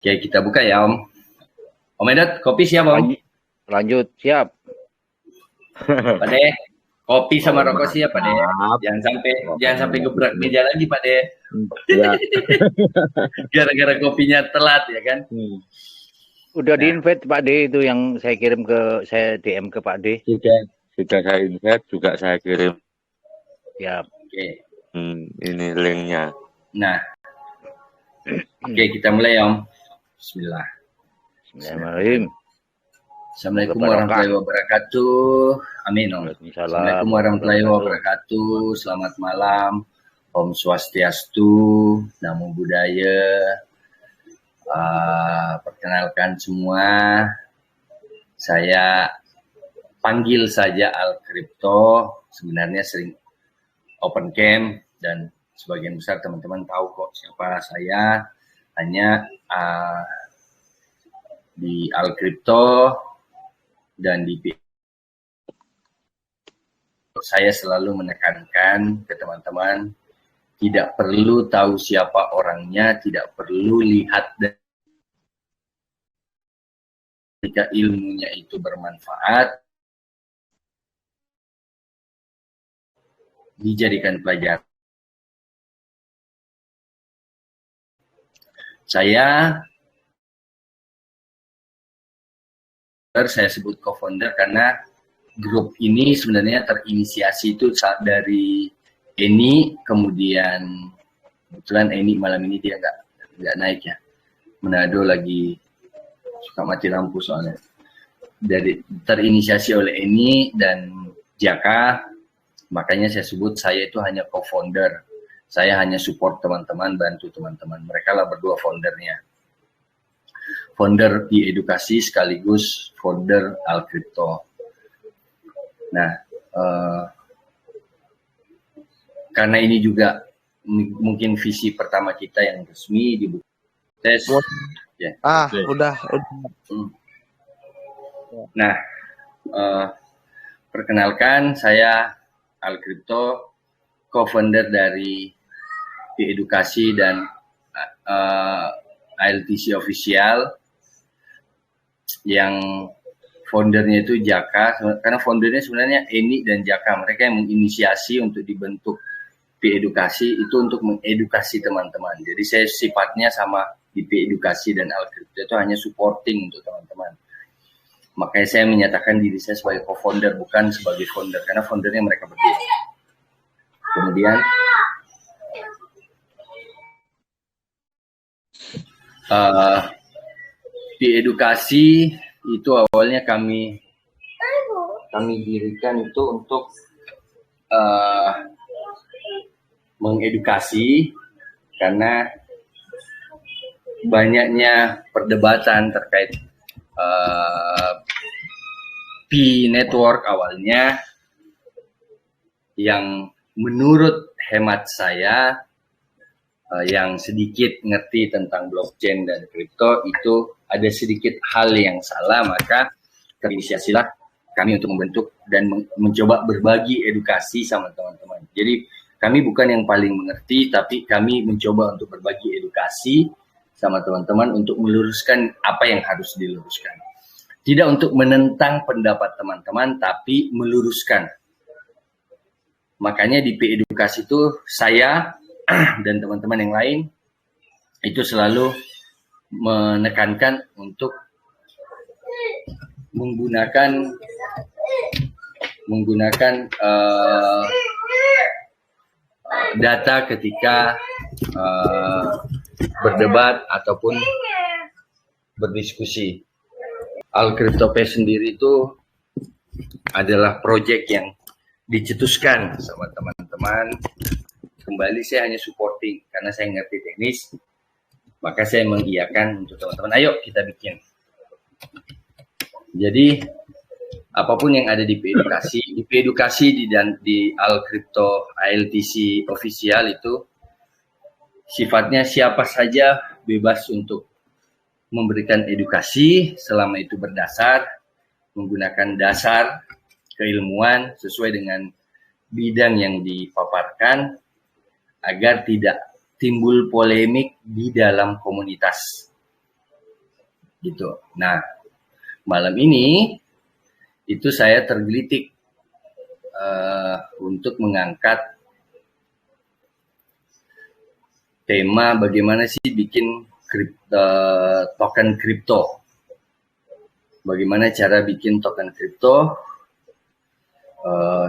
Oke, kita buka ya Om. Om Edot, kopi siap Om? Lanjut, siap. Pak De, kopi sama rokok siap Pak De. Jangan sampai gebrak meja lagi Pak De. Ya. Gara-gara kopinya telat ya kan? Udah di-invite Pak D itu yang saya kirim saya DM ke Pak D. Sudah saya invite, juga saya kirim. Siap. Oke. Ini linknya. Nah, oke kita mulai Om. Bismillah. Bismillahirrahmanirrahim. Assalamualaikum warahmatullahi wabarakatuh. Amin Om. Assalamualaikum warahmatullahi wabarakatuh. Selamat malam. Om Swastiastu. Namo Buddhaya. Perkenalkan semua. Saya panggil saja Al Crypto. Sebenarnya sering open camp dan sebagian besar teman-teman tahu kok siapa saya. Hanya di Al Crypto dan di saya selalu menekankan ke teman-teman tidak perlu tahu siapa orangnya, tidak perlu lihat jika ilmunya itu bermanfaat dijadikan pelajaran. Saya sebut co-founder karena grup ini sebenarnya terinisiasi itu dari Eni, kemudian kebetulan Eni malam ini dia nggak naik ya. Manado lagi suka mati lampu soalnya. Terinisiasi oleh Eni dan Jaka, makanya saya sebut saya itu hanya co-founder. Saya hanya support teman-teman, bantu teman-teman. Mereka lah berdua foundernya. Founder di edukasi sekaligus founder Al Crypto. Nah, karena ini juga mungkin visi pertama kita yang resmi di buku tes. Ya. Udah. Nah, perkenalkan saya Al Crypto, co-founder dari edukasi dan ALTC official, yang foundernya itu Jaka, karena foundernya sebenarnya Eni dan Jaka, mereka yang menginisiasi untuk dibentuk edukasi itu untuk mengedukasi teman-teman. Jadi saya sifatnya sama di edukasi dan Al Crypto itu hanya supporting untuk teman-teman. Makanya saya menyatakan diri saya sebagai co-founder, bukan sebagai founder, karena foundernya mereka berdua. Kemudian di edukasi itu awalnya kami dirikan itu untuk mengedukasi karena banyaknya perdebatan terkait P network awalnya yang menurut hemat saya yang sedikit ngerti tentang blockchain dan kripto itu ada sedikit hal yang salah, maka terinisiasilah kami untuk membentuk dan mencoba berbagi edukasi sama teman-teman. Jadi kami bukan yang paling mengerti, tapi kami mencoba untuk berbagi edukasi sama teman-teman untuk meluruskan apa yang harus diluruskan. Tidak untuk menentang pendapat teman-teman, tapi meluruskan. Makanya di edukasi itu saya dan teman-teman yang lain itu selalu menekankan untuk menggunakan data ketika berdebat ataupun berdiskusi. Al Crypto sendiri itu adalah proyek yang dicetuskan sama teman-teman. Kembali saya hanya supporting karena saya ngerti teknis, maka saya mengiyakan untuk teman-teman, ayo kita bikin. Jadi apapun yang ada di edukasi di Al Crypto ALTC official itu sifatnya siapa saja bebas untuk memberikan edukasi selama itu berdasar, menggunakan dasar keilmuan sesuai dengan bidang yang dipaparkan, agar tidak timbul polemik di dalam komunitas. gitu. Nah, malam ini itu saya tergelitik untuk mengangkat tema bagaimana sih bikin token kripto. Bagaimana cara bikin token kripto.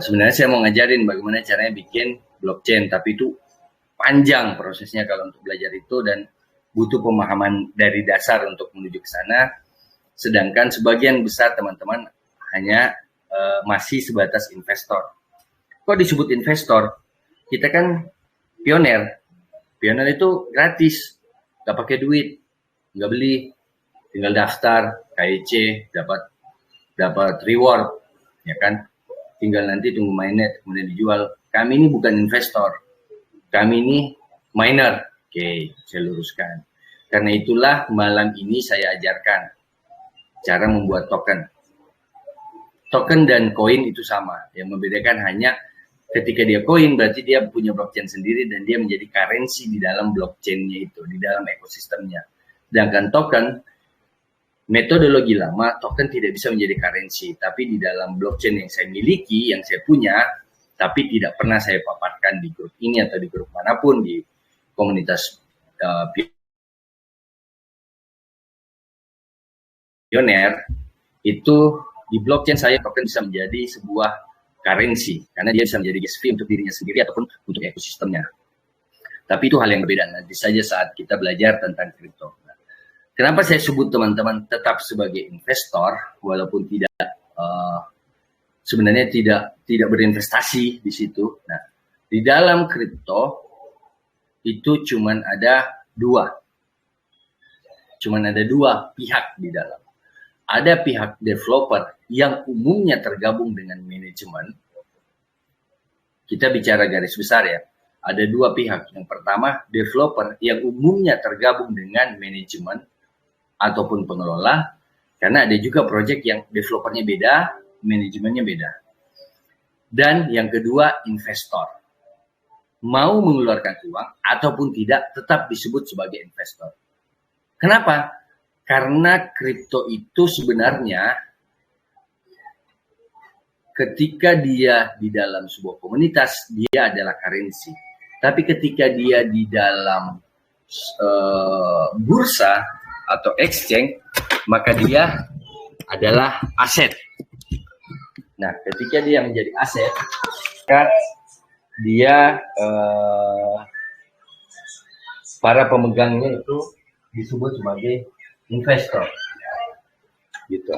Sebenarnya saya mau ngajarin bagaimana caranya bikin blockchain, tapi itu panjang prosesnya kalau untuk belajar itu dan butuh pemahaman dari dasar untuk menuju ke sana. Sedangkan sebagian besar teman-teman hanya masih sebatas investor. Kok disebut investor? Kita kan pioner. Pioner itu gratis, nggak pakai duit, nggak beli, tinggal daftar, KIC, dapat reward, ya kan? Tinggal nanti tunggu mainnet, kemudian dijual. Kami ini bukan investor, kami ini miner. Oke, saya luruskan. Karena itulah malam ini saya ajarkan cara membuat token. Token dan koin itu sama, yang membedakan hanya ketika dia koin berarti dia punya blockchain sendiri dan dia menjadi currency di dalam blockchain-nya itu, di dalam ekosistemnya. Sedangkan token, metodologi lama, token tidak bisa menjadi currency, tapi di dalam blockchain yang saya miliki, yang saya punya, tapi tidak pernah saya paparkan di grup ini atau di grup manapun, di komunitas pioner, itu di blockchain saya token bisa menjadi sebuah currency, karena dia bisa menjadi gas fee untuk dirinya sendiri ataupun untuk ekosistemnya. Tapi itu hal yang berbeda, nanti saja saat kita belajar tentang kripto. Nah, kenapa saya sebut teman-teman tetap sebagai investor, walaupun tidak sebenarnya tidak berinvestasi di situ. Nah, di dalam kripto itu cuman ada dua pihak di dalam. Ada pihak developer yang umumnya tergabung dengan manajemen. Kita bicara garis besar ya. Ada dua pihak. Yang pertama, developer yang umumnya tergabung dengan manajemen ataupun pengelola. Karena ada juga proyek yang developernya beda, manajemennya beda. Dan yang kedua, investor. Mau mengeluarkan uang ataupun tidak, tetap disebut sebagai investor. Kenapa? Karena kripto itu sebenarnya ketika dia di dalam sebuah komunitas, dia adalah currency. Tapi ketika dia di dalam bursa atau exchange, maka dia adalah aset. Nah, ketika dia menjadi aset, maka dia para pemegangnya itu disebut sebagai investor, gitu.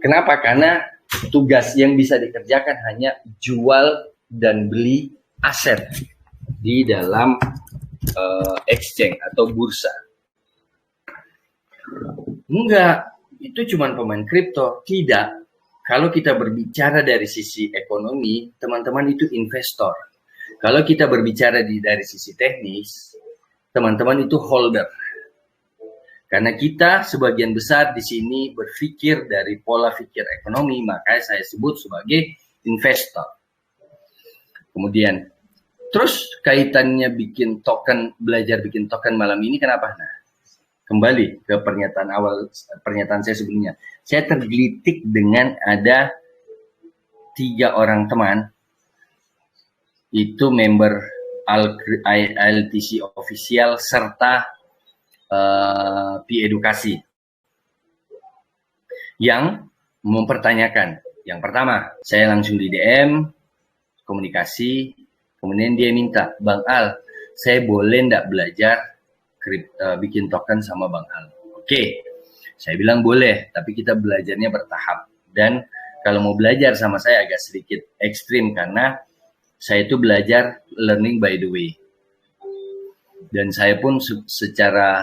Kenapa? Karena tugas yang bisa dikerjakan hanya jual dan beli aset di dalam exchange atau bursa. Enggak, itu cuma pemain kripto. Tidak. Kalau kita berbicara dari sisi ekonomi, teman-teman itu investor. Kalau kita berbicara dari sisi teknis, teman-teman itu holder. Karena kita sebagian besar di sini berpikir dari pola pikir ekonomi, makanya saya sebut sebagai investor. Kemudian, terus kaitannya bikin token, belajar bikin token malam ini kenapa? Nah, kembali ke pernyataan saya sebelumnya. Saya tergelitik dengan ada 3 orang teman, itu member ILTC official serta P-edukasi yang mempertanyakan. Yang pertama, saya langsung di DM, komunikasi, kemudian dia minta, Bang Al, saya boleh nggak belajar bikin token sama Bang Al? Oke, saya bilang boleh, tapi kita belajarnya bertahap. Dan kalau mau belajar sama saya agak sedikit ekstrim, karena saya itu belajar learning by the way. Dan saya pun secara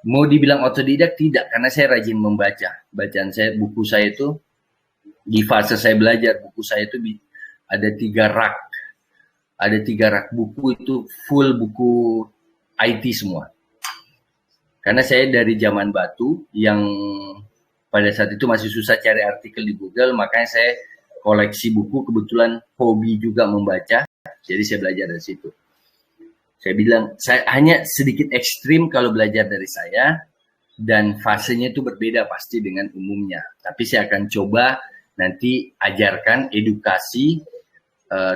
mau dibilang otodidak tidak, karena saya rajin membaca. Bacaan saya, buku saya itu di fase saya belajar, buku saya itu ada 3 rak. Ada 3 rak buku itu full buku IT semua. Karena saya dari zaman batu yang pada saat itu masih susah cari artikel di Google, makanya saya koleksi buku, kebetulan hobi juga membaca, jadi saya belajar dari situ. Saya bilang, saya hanya sedikit ekstrim kalau belajar dari saya, dan fasenya itu berbeda pasti dengan umumnya. Tapi saya akan coba nanti ajarkan, edukasi,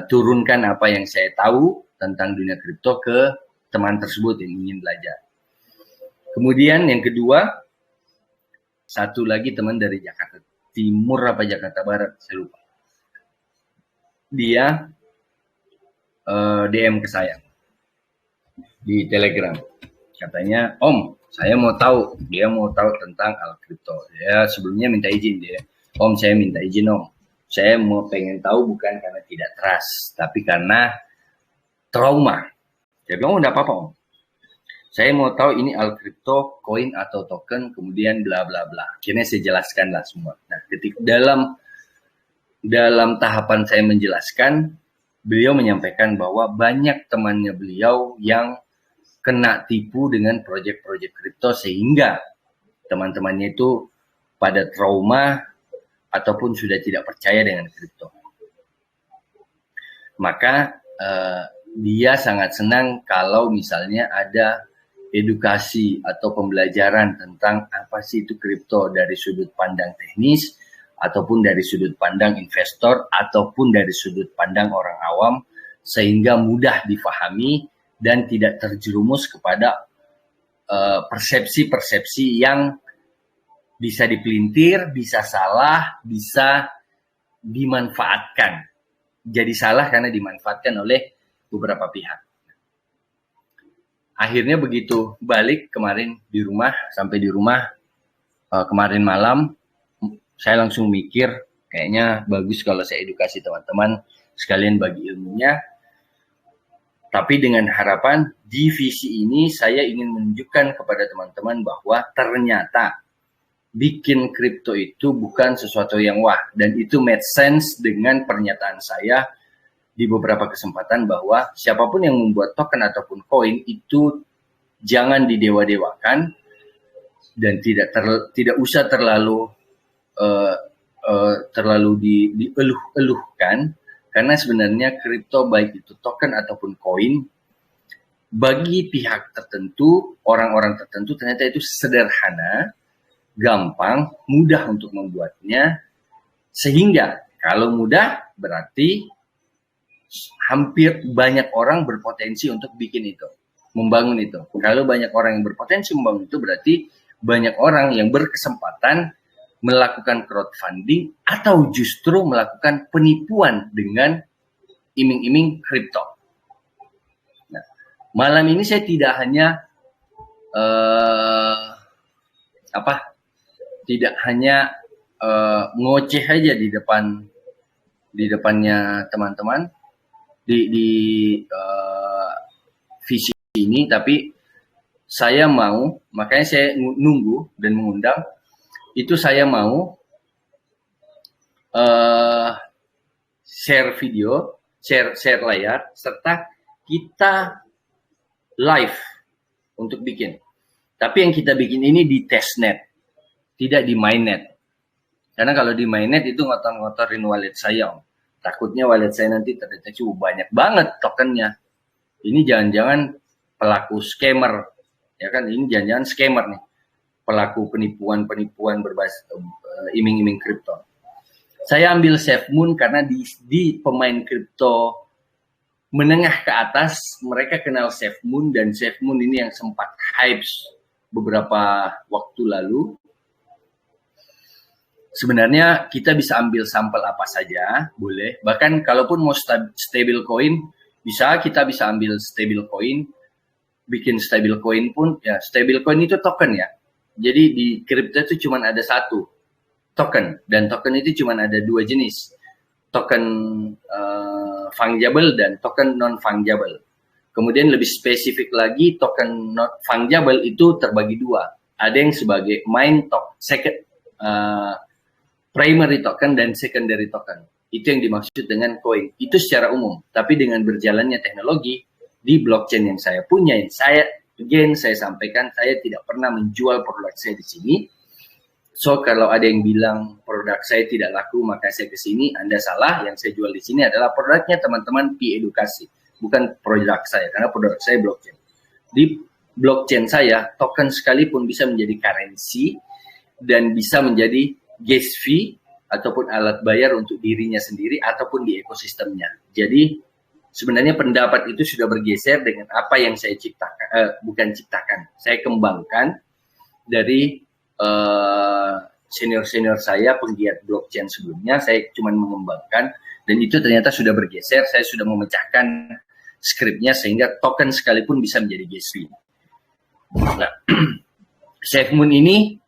turunkan apa yang saya tahu tentang dunia kripto ke teman tersebut yang ingin belajar. Kemudian yang kedua, satu lagi teman dari Jakarta Timur apa Jakarta Barat, saya lupa. Dia DM ke saya di Telegram. Katanya, Om, saya mau tahu, dia mau tahu tentang kripto. Ya sebelumnya minta izin dia. Om, saya minta izin Om. Saya mau pengen tahu bukan karena tidak trust, tapi karena trauma. Dia bilang, oh enggak apa-apa Om. Saya mau tahu ini kripto, koin atau token, kemudian bla bla bla. Akhirnya saya jelaskan lah semua. Nah, ketika dalam tahapan saya menjelaskan, beliau menyampaikan bahwa banyak temannya beliau yang kena tipu dengan proyek-proyek kripto sehingga teman-temannya itu pada trauma ataupun sudah tidak percaya dengan kripto. Maka dia sangat senang kalau misalnya ada edukasi atau pembelajaran tentang apa sih itu kripto dari sudut pandang teknis ataupun dari sudut pandang investor ataupun dari sudut pandang orang awam sehingga mudah difahami dan tidak terjerumus kepada persepsi-persepsi yang bisa dipelintir, bisa salah, bisa dimanfaatkan. Jadi salah karena dimanfaatkan oleh beberapa pihak. Akhirnya begitu balik kemarin di rumah, sampai di rumah kemarin malam, saya langsung mikir, kayaknya bagus kalau saya edukasi teman-teman, sekalian bagi ilmunya. Tapi dengan harapan di visi ini saya ingin menunjukkan kepada teman-teman bahwa ternyata bikin kripto itu bukan sesuatu yang wah. Dan itu made sense dengan pernyataan saya di beberapa kesempatan bahwa siapapun yang membuat token ataupun koin itu jangan didewa-dewakan dan tidak usah terlalu dieluh-eluhkan. Karena sebenarnya kripto baik itu token ataupun koin, bagi pihak tertentu, orang-orang tertentu ternyata itu sederhana, gampang, mudah untuk membuatnya. Sehingga kalau mudah berarti hampir banyak orang berpotensi untuk bikin itu, membangun itu. Kalau banyak orang yang berpotensi membangun itu berarti banyak orang yang berkesempatan melakukan crowdfunding atau justru melakukan penipuan dengan iming-iming kripto. Nah, malam ini saya tidak hanya ngoceh aja di depannya teman-teman di visi ini, tapi saya mau, makanya saya nunggu dan mengundang. Itu saya mau share video, share layar, serta kita live untuk bikin. Tapi yang kita bikin ini di testnet, tidak di mainnet. Karena kalau di mainnet itu ngotor-ngotorin wallet saya, Om. Takutnya wallet saya nanti terdeteksi banyak banget tokennya. Ini jangan-jangan pelaku scammer, ya kan? Ini jangan-jangan scammer nih. Pelaku penipuan berbasis iming-iming kripto. Saya ambil SafeMoon karena di pemain kripto menengah ke atas mereka kenal SafeMoon, dan SafeMoon ini yang sempat hype beberapa waktu lalu. Sebenarnya kita bisa ambil sampel apa saja, boleh. Bahkan kalaupun mau stable coin, kita bisa ambil stable coin, bikin stable coin pun, ya stable coin itu token ya. Jadi di kripto itu cuma ada satu token, dan token itu cuma ada dua jenis, token fungible dan token non fungible. Kemudian lebih spesifik lagi, token non fungible itu terbagi dua, ada yang sebagai main token, primary token dan secondary token. Itu yang dimaksud dengan koin. Itu secara umum. Tapi dengan berjalannya teknologi di blockchain yang saya punya, saya sampaikan, saya tidak pernah menjual produk saya di sini. So, kalau ada yang bilang produk saya tidak laku, maka saya ke sini, Anda salah. Yang saya jual di sini adalah produknya teman-teman Pi Edukasi, bukan produk saya, karena produk saya blockchain. Di blockchain saya, token sekalipun bisa menjadi currency dan bisa menjadi gas fee ataupun alat bayar untuk dirinya sendiri ataupun di ekosistemnya. Jadi sebenarnya pendapat itu sudah bergeser dengan apa yang saya ciptakan, saya kembangkan dari senior-senior saya penggiat blockchain sebelumnya. Saya cuma mengembangkan dan itu ternyata sudah bergeser. Saya sudah memecahkan skripnya sehingga token sekalipun bisa menjadi gas fee. Nah, SafeMoon ini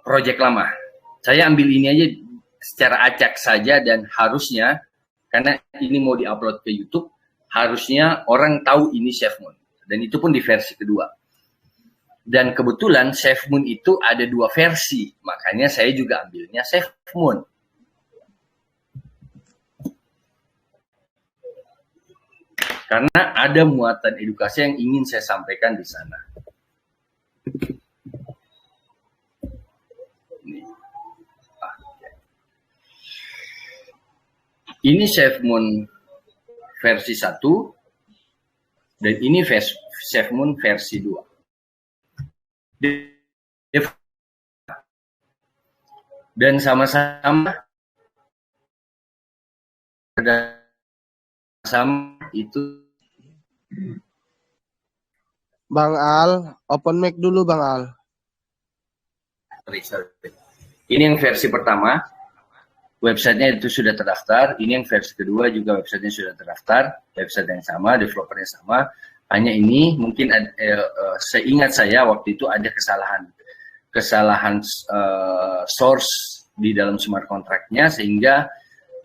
proyek lama. Saya ambil ini aja secara acak saja dan harusnya, karena ini mau diupload ke YouTube, harusnya orang tahu ini SafeMoon. Dan itu pun di versi kedua. Dan kebetulan SafeMoon itu ada 2 versi, makanya saya juga ambilnya SafeMoon. Karena ada muatan edukasi yang ingin saya sampaikan di sana. Ini SafeMoon versi 1 dan ini SafeMoon versi 2. Dan sama-sama itu. Bang Al, open mic dulu Bang Al. Sorry. Ini yang versi pertama, websitenya itu sudah terdaftar. Ini yang versi kedua juga websitenya sudah terdaftar, website yang sama, developernya sama. Hanya ini mungkin seingat saya waktu itu ada kesalahan source di dalam smart contract-nya sehingga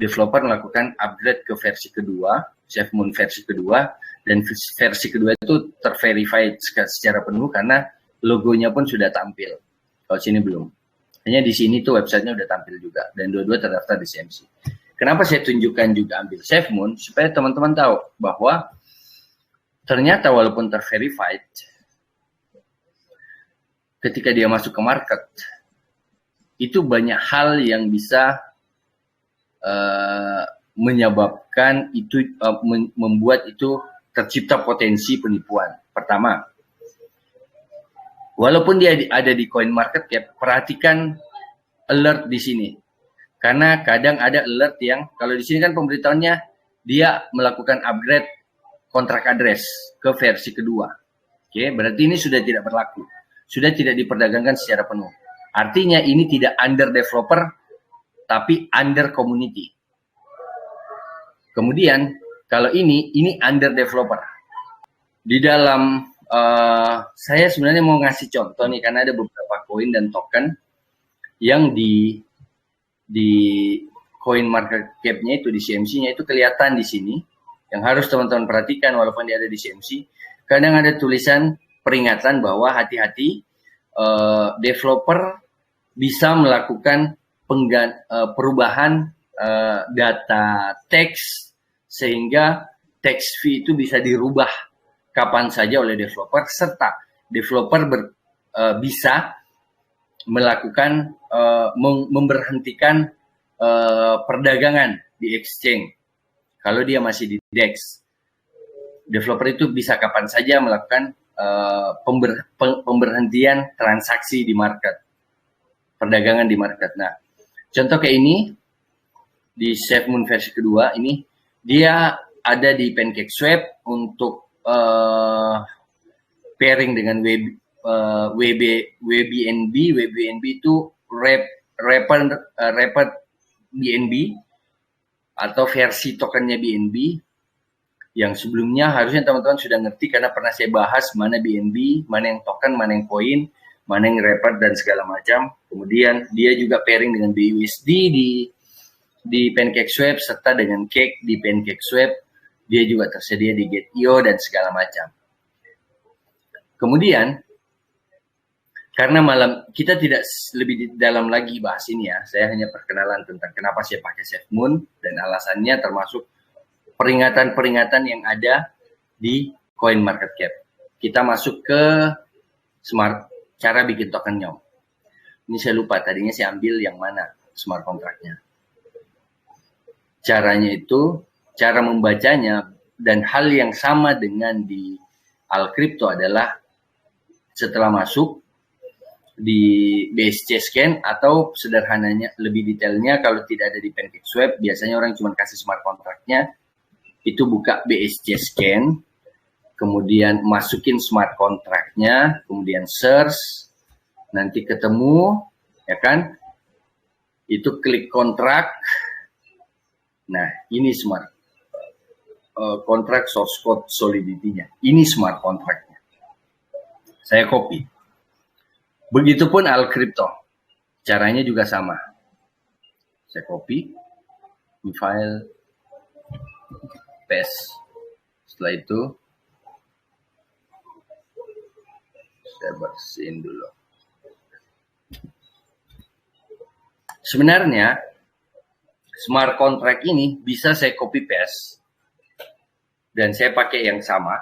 developer melakukan upgrade ke versi kedua, SafeMoon versi kedua, dan versi kedua itu terverified secara penuh karena logonya pun sudah tampil. Kalau sini belum. Hanya di sini tuh websitenya udah tampil juga dan dua-dua terdaftar di CMC. Kenapa saya tunjukkan juga ambil SafeMoon supaya teman-teman tahu bahwa ternyata walaupun terverified, ketika dia masuk ke market itu banyak hal yang bisa menyebabkan itu membuat itu tercipta potensi penipuan. Pertama, walaupun dia ada di CoinMarketCap, perhatikan alert di sini. Karena kadang ada alert yang, kalau di sini kan pemberitahuannya, dia melakukan upgrade kontrak address ke versi kedua. Oke, berarti ini sudah tidak berlaku. Sudah tidak diperdagangkan secara penuh. Artinya ini tidak under developer, tapi under community. Kemudian, kalau ini under developer. Di dalam saya sebenarnya mau ngasih contoh nih karena ada beberapa koin dan token yang di coin market cap-nya itu di CMC-nya itu kelihatan di sini yang harus teman-teman perhatikan walaupun dia ada di CMC. Kadang ada tulisan peringatan bahwa hati-hati developer bisa melakukan perubahan data teks sehingga text fee itu bisa dirubah kapan saja oleh developer, serta developer bisa melakukan memberhentikan perdagangan di exchange kalau dia masih di DEX. Developer itu bisa kapan saja melakukan pemberhentian transaksi di market, perdagangan di market. Nah, contoh kayak ini di SafeMoon versi kedua ini dia ada di PancakeSwap untuk pairing dengan WBNB. WBNB itu Rapid BNB atau versi tokennya BNB yang sebelumnya harusnya teman-teman sudah ngerti karena pernah saya bahas mana BNB, mana yang token, mana yang koin, mana yang Rapid dan segala macam. Kemudian dia juga pairing dengan BUSD di PancakeSwap serta dengan Cake di PancakeSwap. Dia juga tersedia di Get.io dan segala macam. Kemudian, karena kita tidak lebih dalam lagi bahas ini ya, saya hanya perkenalan tentang kenapa saya pakai SafeMoon dan alasannya termasuk peringatan-peringatan yang ada di CoinMarketCap. Kita masuk ke cara bikin token nyom. Ini saya lupa, tadinya saya ambil yang mana smart contract-nya. Caranya itu, cara membacanya dan hal yang sama dengan di Alcrypto adalah setelah masuk di BSC scan, atau sederhananya lebih detailnya kalau tidak ada di PancakeSwap, biasanya orang cuma kasih smart contract-nya, itu buka BSC scan, kemudian masukin smart contract-nya, kemudian search, nanti ketemu, ya kan, itu klik kontrak. Nah, ini smart contract source code solidity-nya, ini smart contract-nya. Saya copy. Begitupun Alcrypto, caranya juga sama. Saya copy, file, paste. Setelah itu, saya bersihin dulu. Sebenarnya, smart contract ini bisa saya copy paste, dan saya pakai yang sama.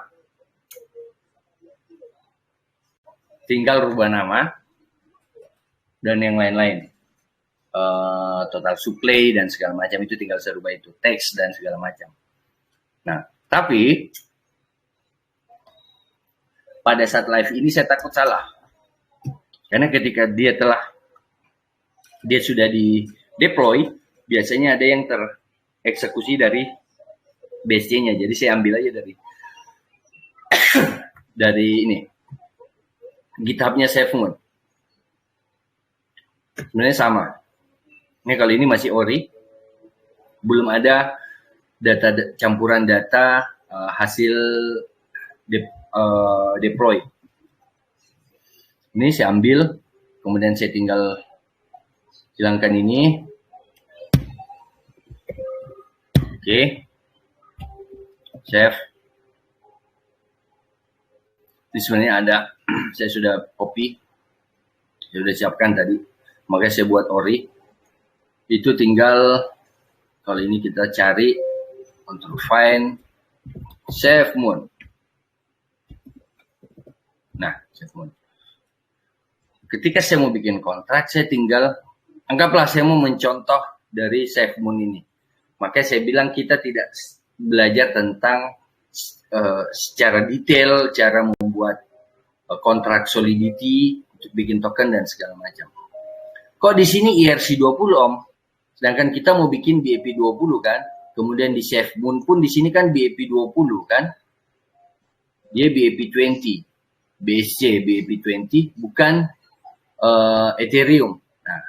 Tinggal rubah nama dan yang lain-lain, total supply dan segala macam itu tinggal saya rubah, itu teks dan segala macam. Nah, tapi pada saat live ini saya takut salah, karena ketika dia sudah di deploy, biasanya ada yang tereksekusi dari BSC-nya. Jadi saya ambil aja dari ini GitHub-nya SafeMoon. Sebenarnya sama. Ini kali ini masih ori, belum ada campuran data hasil deploy. Ini saya ambil, kemudian saya tinggal hilangkan ini. Oke. Save. Ini sebenarnya ada, saya sudah copy, saya sudah siapkan tadi, makanya saya buat ori. Itu tinggal, kalau ini kita cari, Ctrl find, SafeMoon. Nah, SafeMoon. Ketika saya mau bikin kontrak, saya tinggal, anggaplah saya mau mencontoh dari SafeMoon ini. Makanya saya bilang kita tidak belajar tentang secara detail cara membuat kontrak solidity untuk bikin token dan segala macam. Kok di sini ERC20 Om? Sedangkan kita mau bikin BEP20 kan? Kemudian di SafeMoon pun di sini kan BEP20 kan? Dia BEP20. BSC BEP20 bukan Ethereum. Nah,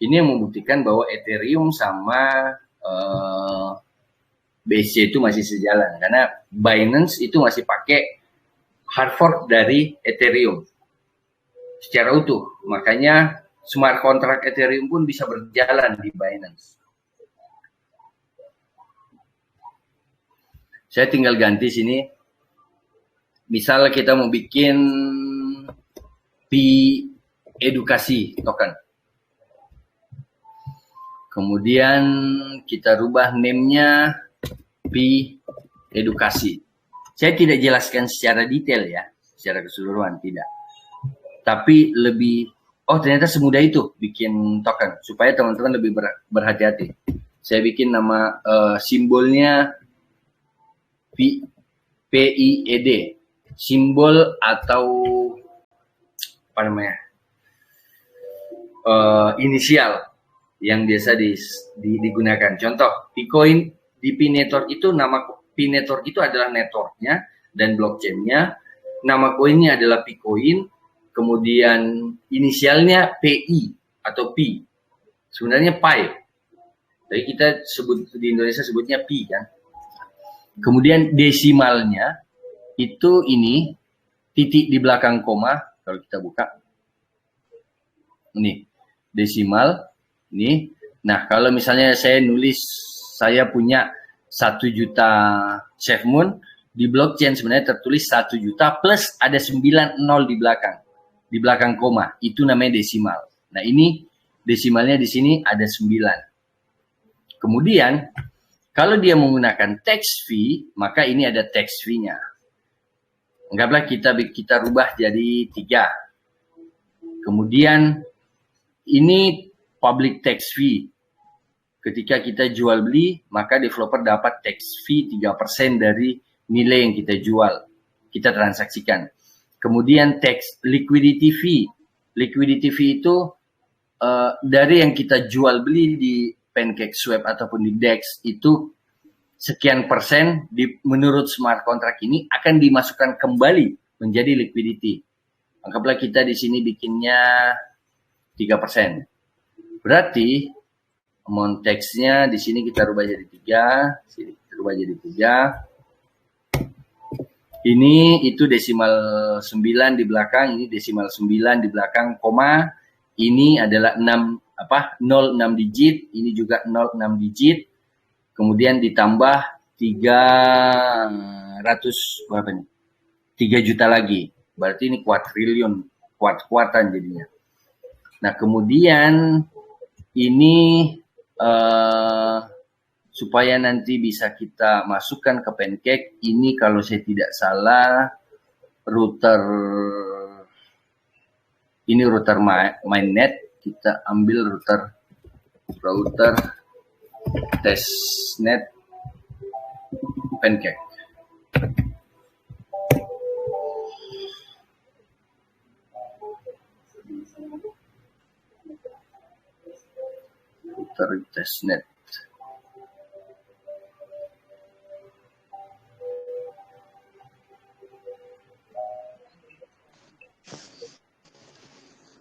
ini yang membuktikan bahwa Ethereum sama BSC itu masih sejalan, karena Binance itu masih pakai hard fork dari Ethereum secara utuh. Makanya smart contract Ethereum pun bisa berjalan di Binance. Saya tinggal ganti sini. Misal kita mau bikin edukasi token. Kemudian kita rubah name-nya edukasi. Saya tidak jelaskan secara detail ya, secara keseluruhan tidak. Tapi lebih, oh ternyata semudah itu bikin token, supaya teman-teman lebih berhati-hati. Saya bikin nama simbolnya PIED, simbol atau apa namanya, inisial yang biasa digunakan. Contoh, Picoin di P-Network itu, nama P-Network itu adalah networknya dan blockchain-nya. Nama koinnya adalah Picoin, kemudian inisialnya PI atau P. Sebenarnya Pi. Tapi kita sebut di Indonesia sebutnya Pi kan. Kemudian desimalnya itu ini, titik di belakang koma, kalau kita buka. Ini, desimal, ini. Nah, kalau misalnya saya nulis, saya punya 1 juta SafeMoon, di blockchain sebenarnya tertulis 1 juta plus ada 9 nol di belakang koma, itu namanya desimal. Nah, ini desimalnya di sini ada 9. Kemudian, kalau dia menggunakan tax fee, maka ini ada tax fee-nya. Anggaplah kita rubah jadi 3. Kemudian, ini public tax fee. Ketika kita jual beli, maka developer dapat tax fee 3% dari nilai yang kita jual. kita transaksikan. Kemudian tax liquidity fee. Liquidity fee itu dari yang kita jual beli di PancakeSwap ataupun di DEX itu sekian persen menurut smart contract ini akan dimasukkan kembali menjadi liquidity. Anggaplah kita di sini bikinnya 3%. Berarti amount tax-nya di sini kita rubah jadi 3, sini kita rubah jadi 3. Ini itu desimal 9 di belakang, ini desimal 9 di belakang, koma, ini adalah 06 digit, ini juga 06 digit, kemudian ditambah 300 berapa nih? 3 juta lagi. Berarti ini kuadriliun, kuat-kuatan jadinya. Nah, kemudian ini supaya nanti bisa kita masukkan ke Pancake, ini kalau saya tidak salah router mainnet, kita ambil router testnet Pancake. Router testnet.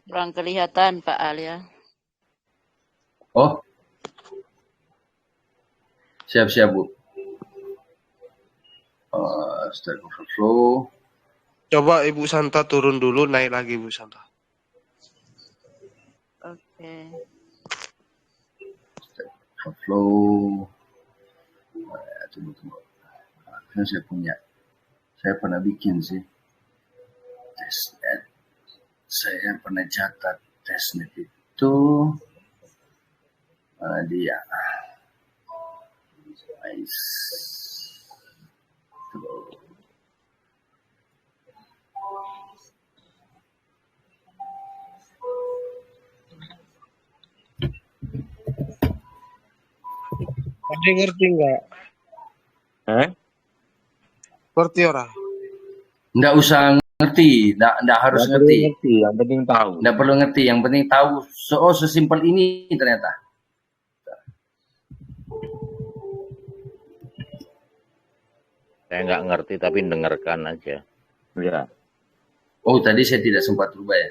Kurang kelihatan Pak Al ya. Oh, siap-siap Bu. Stack Overflow. Coba Ibu Santa turun dulu, naik lagi Ibu Santa. Oke. Stack Overflow. Tunggu. Nah, saya pernah bikin sih. Testnet. Saya pernah catat testnet itu dia nice. Ada ngerti nggak? Ngerti orang? Nggak usah ngerti, nggak harus ngerti. Yang penting tahu. Nggak perlu ngerti, yang penting tahu. Sesimpel ini ternyata. Saya nggak ngerti tapi dengarkan aja. Ya. Oh, tadi saya tidak sempat rubah ya.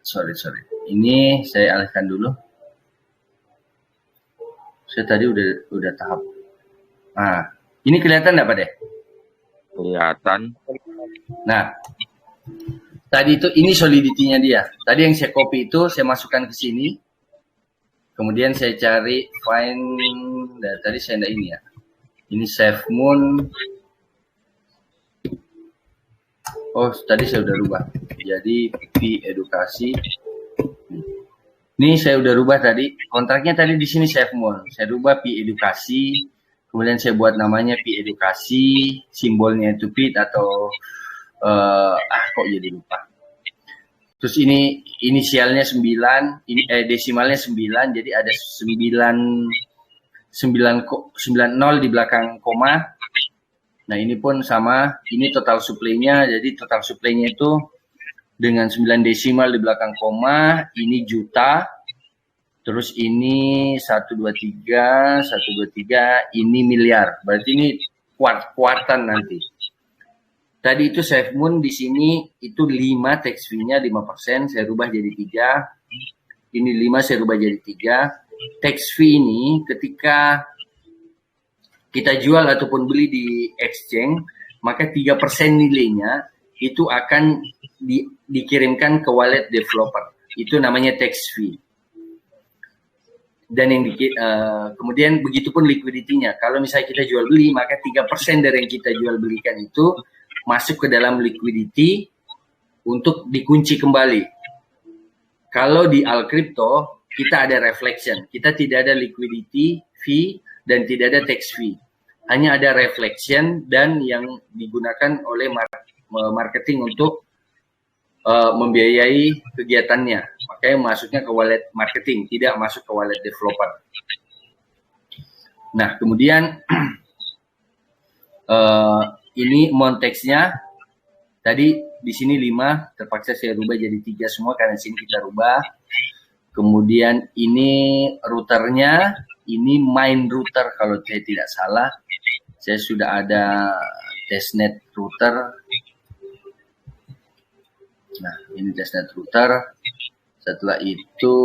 Sorry. Ini saya alihkan dulu. Saya tadi udah tahap. Nah, ini kelihatan nggak Pak deh? Kelihatan. Nah, tadi itu ini solidity-nya dia. Tadi yang saya copy itu saya masukkan ke sini. Kemudian saya cari find. Nah, tadi saya ini ya. Ini SafeMoon. Oh, tadi saya udah rubah. Jadi P edukasi. Ini saya udah rubah tadi. Kontraknya tadi di sini SafeMoon. Saya rubah P edukasi. Kemudian saya buat namanya P edukasi. Simbolnya itu P atau kok jadi lupa. Terus ini inisialnya 9, desimalnya 9. Jadi ada 90 di belakang koma. Nah, ini pun sama, ini total supply-nya, jadi total supply-nya itu dengan 9 desimal di belakang koma, ini juta, terus ini 123, ini miliar, berarti ini kuartan nanti. Tadi itu SafeMoon di sini itu 5 tax fee-nya 5%, saya rubah jadi 3, ini 5 saya rubah jadi 3, tax fee ini ketika kita jual ataupun beli di exchange, maka 3% nilainya itu akan dikirimkan ke wallet developer. Itu namanya tax fee. Dan yang kemudian begitupun liquidity-nya. Kalau misalnya kita jual beli, maka 3% dari yang kita jual belikan itu masuk ke dalam liquidity untuk dikunci kembali. Kalau di Alcrypto, kita ada reflection. Kita tidak ada liquidity fee dan tidak ada tax fee. Hanya ada reflection dan yang digunakan oleh marketing untuk membiayai kegiatannya. Makanya masuknya ke wallet marketing, tidak masuk ke wallet developer. Nah, kemudian ini monteksnya tadi di sini 5, terpaksa saya rubah jadi 3 semua karena sini kita rubah. Kemudian ini routernya, ini main router kalau saya tidak salah. Saya sudah ada testnet router. Nah, ini testnet router. Setelah itu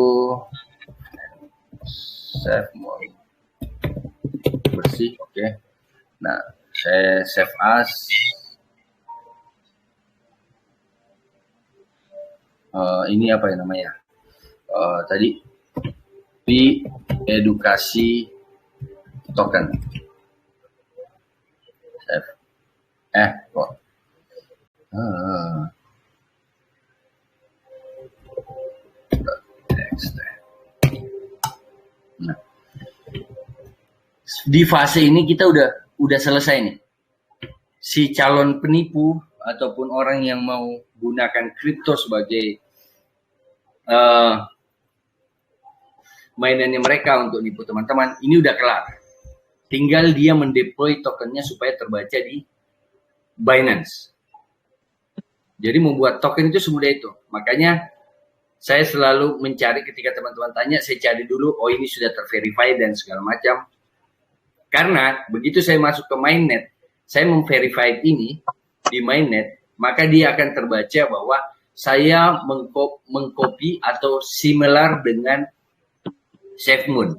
save mode bersih, oke. Nah, saya save as. Ini apa ya namanya? Tadi di edukasi token. Save. Kok. Next. Nah, di fase ini kita udah selesai nih. Si calon penipu ataupun orang yang mau gunakan kripto sebagai mainannya mereka untuk nipu teman-teman, ini udah kelar. Tinggal dia mendeploy tokennya supaya terbaca di Binance. Jadi membuat token itu semudah itu. Makanya saya selalu mencari ketika teman-teman tanya, saya cari dulu, oh ini sudah terverify dan segala macam. Karena begitu saya masuk ke mainnet, saya memverify ini di mainnet, maka dia akan terbaca bahwa saya mengcopy atau similar dengan SafeMoon.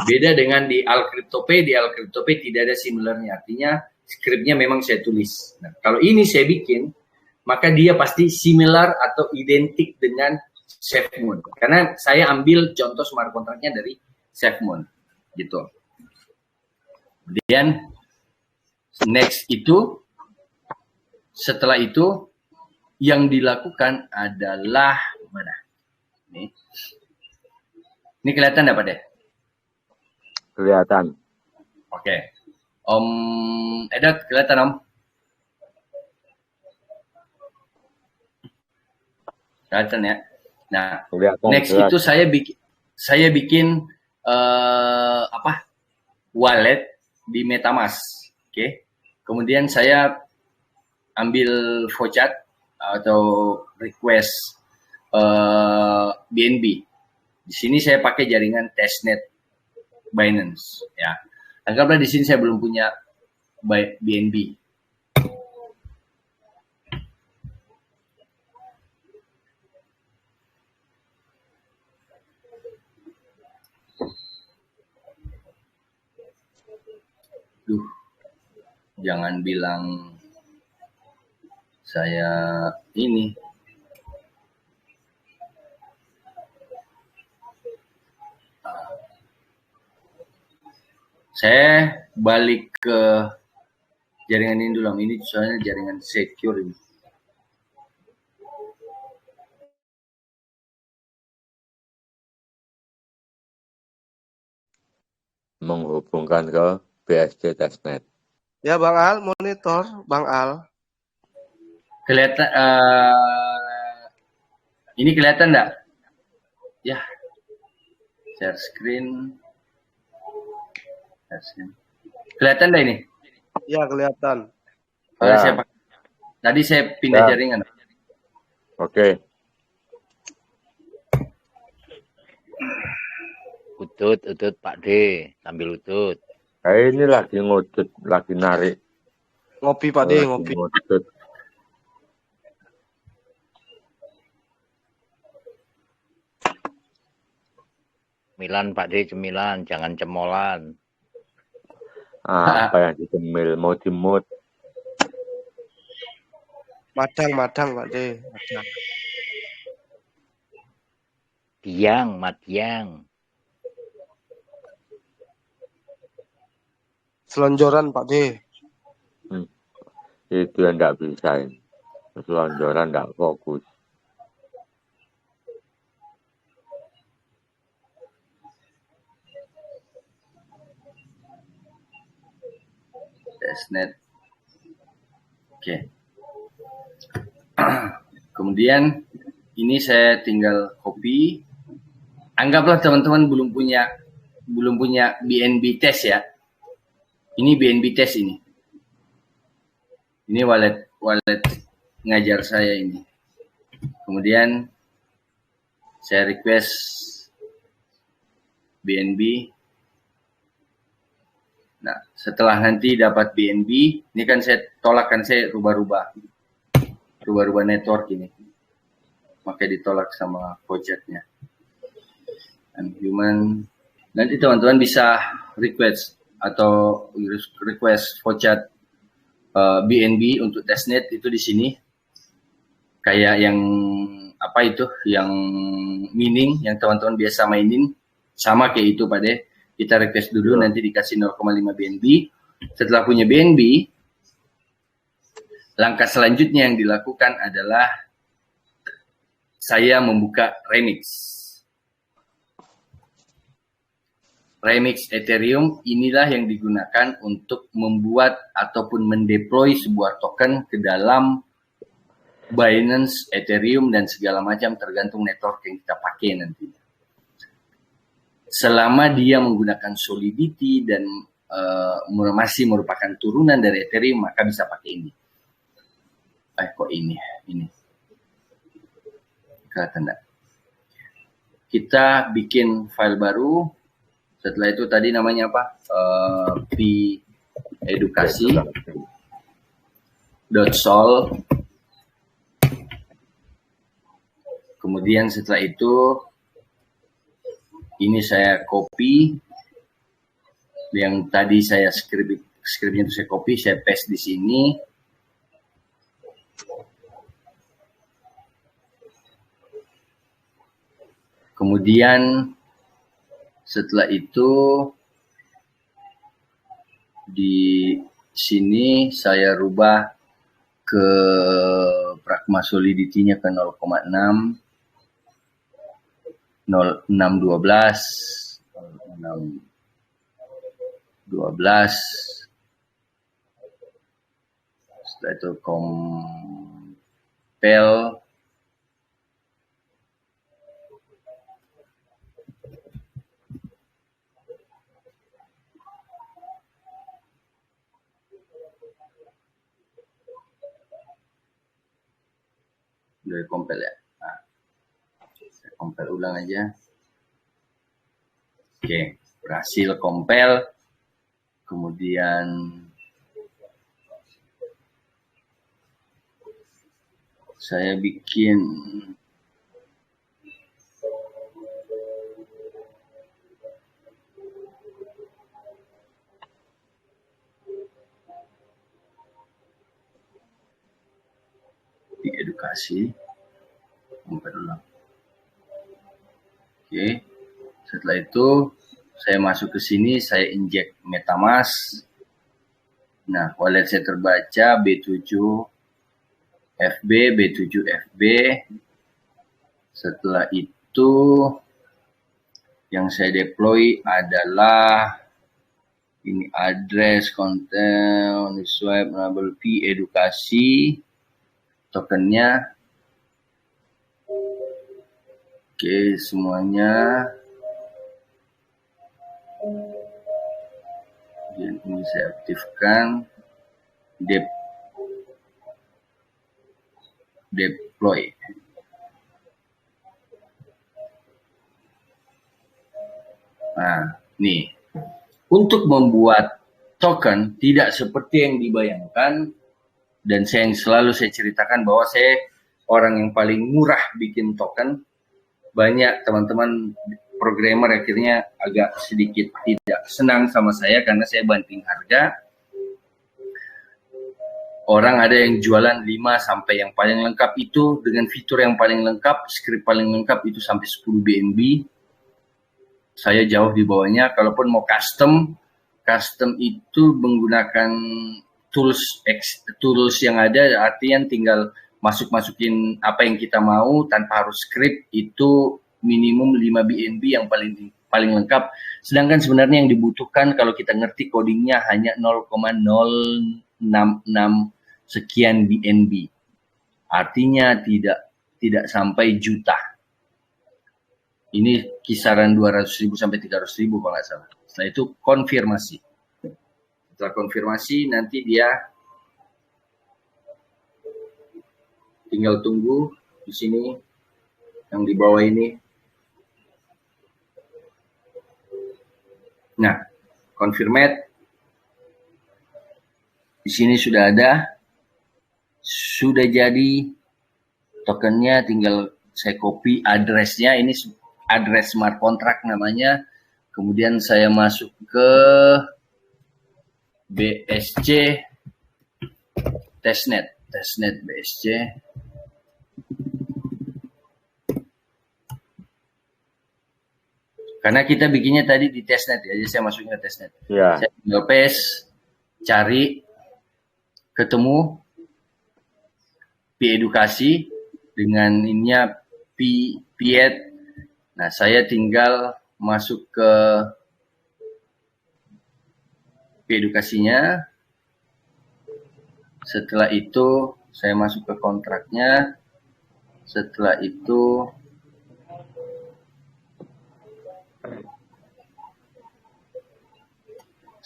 Beda dengan di AlCryptoPay, di AlCryptoPay tidak ada similarnya, artinya skripnya memang saya tulis. Nah, kalau ini saya bikin, maka dia pasti similar atau identik dengan SafeMoon. Karena saya ambil contoh smart contract-nya dari SafeMoon. Gitu. Kemudian next itu, setelah itu yang dilakukan adalah mana? Ini kelihatan enggak, Pak Deh? Kelihatan. Oke. Om Edat, kelihatan Om? Kelihatan ya. Nah, Kelihatan, next jelas. itu saya bikin wallet di MetaMask. Oke. Kemudian saya ambil voucher atau request BNB. Di sini saya pakai jaringan testnet Binance. Ya, anggaplah di sini saya belum punya BNB. Jangan bilang saya ini. Saya balik ke jaringan ini dulu. Ini soalnya jaringan secure ini. Menghubungkan ke BSC testnet. Ya Bang Al, monitor Bang Al. Kelihatan ini kelihatan enggak? Ya. Share screen. Kelihatan enggak ini? Ya, kelihatan. Ya. Tadi saya pindah jaringan. Oke. Utut Pak D, sambil utut. Ini lagi ngudut, lagi narik. Ngopi Pak D, ngopi. Ngudut. Cemilan Pak D, cemilan, jangan cemolan. Apa yang dicemil, mau dimut. Madang Pak D. Madang. Matiang. Selonjoran Pak D. Itu yang enggak bisa ini. Selonjoran enggak fokus. Testnet. Oke. Kemudian ini saya tinggal copy. Anggaplah teman-teman belum punya BNB test ya. Ini BNB test ini. Ini wallet ngajar saya ini. Kemudian saya request BNB. Nah, setelah nanti dapat BNB, ini kan saya tolak, kan saya rubah-rubah network ini. Makanya ditolak sama projectnya. And human, nanti teman-teman bisa request atau request voucher BNB untuk testnet itu di sini. Kayak yang apa itu, yang mining, yang teman-teman biasa mainin, sama kayak itu Pak De. Kita request dulu, nanti dikasih 0,5 BNB. Setelah punya BNB, langkah selanjutnya yang dilakukan adalah saya membuka Remix. Remix Ethereum inilah yang digunakan untuk membuat ataupun mendeploy sebuah token ke dalam Binance, Ethereum, dan segala macam tergantung network yang kita pakai nantinya. Selama dia menggunakan Solidity dan masih merupakan turunan dari Ethereum, maka bisa pakai ini. Kok ini? Kelihatan enggak? Kita bikin file baru. Setelah itu tadi namanya apa? edukasi.sol. Kemudian setelah itu ini saya copy yang tadi saya skripnya itu saya copy, saya paste di sini. Kemudian setelah itu di sini saya rubah ke pragma solidity-nya ke 0,6 0612 setelah itu compel dari compel ya. Nah, saya compel ulang aja. Oke, berhasil compel. Kemudian saya bikin di edukasi. Compel ulang. Oke. Setelah itu saya masuk ke sini, saya inject MetaMask. Nah, wallet saya terbaca B7FB, B7FB. Setelah itu yang saya deploy adalah ini address, konten, swipe, enable P, edukasi, tokennya. Oke, semuanya. Dan ini saya aktifkan deploy. Nah, nih. Untuk membuat token tidak seperti yang dibayangkan, dan yang selalu saya ceritakan bahwa saya orang yang paling murah bikin token. Banyak teman-teman programmer akhirnya agak sedikit tidak senang sama saya karena saya banting harga. Orang ada yang jualan 5 sampai yang paling lengkap itu dengan fitur yang paling lengkap, script paling lengkap itu sampai 10 BNB. Saya jauh di bawahnya. Kalaupun mau custom itu menggunakan tools yang ada, artinya tinggal masukin apa yang kita mau tanpa harus script, itu minimum 5 BNB yang paling lengkap. Sedangkan sebenarnya yang dibutuhkan kalau kita ngerti codingnya hanya 0,066 sekian BNB. Artinya tidak sampai juta. Ini kisaran 200.000 sampai 300.000 kalau nggak salah. Setelah itu konfirmasi. Setelah konfirmasi nanti dia tinggal tunggu di sini yang di bawah ini. Nah, confirmate. Di sini sudah ada, sudah jadi tokennya, tinggal saya copy addressnya. Ini address smart contract namanya. Kemudian saya masuk ke BSC testnet BSC. Karena kita bikinnya tadi di testnet ya, jadi saya masukin ke testnet. Ya. Saya tinggal paste, cari, ketemu P-edukasi dengan ininya P-ed. Nah, saya tinggal masuk ke P-edukasinya. Setelah itu saya masuk ke kontraknya. Setelah itu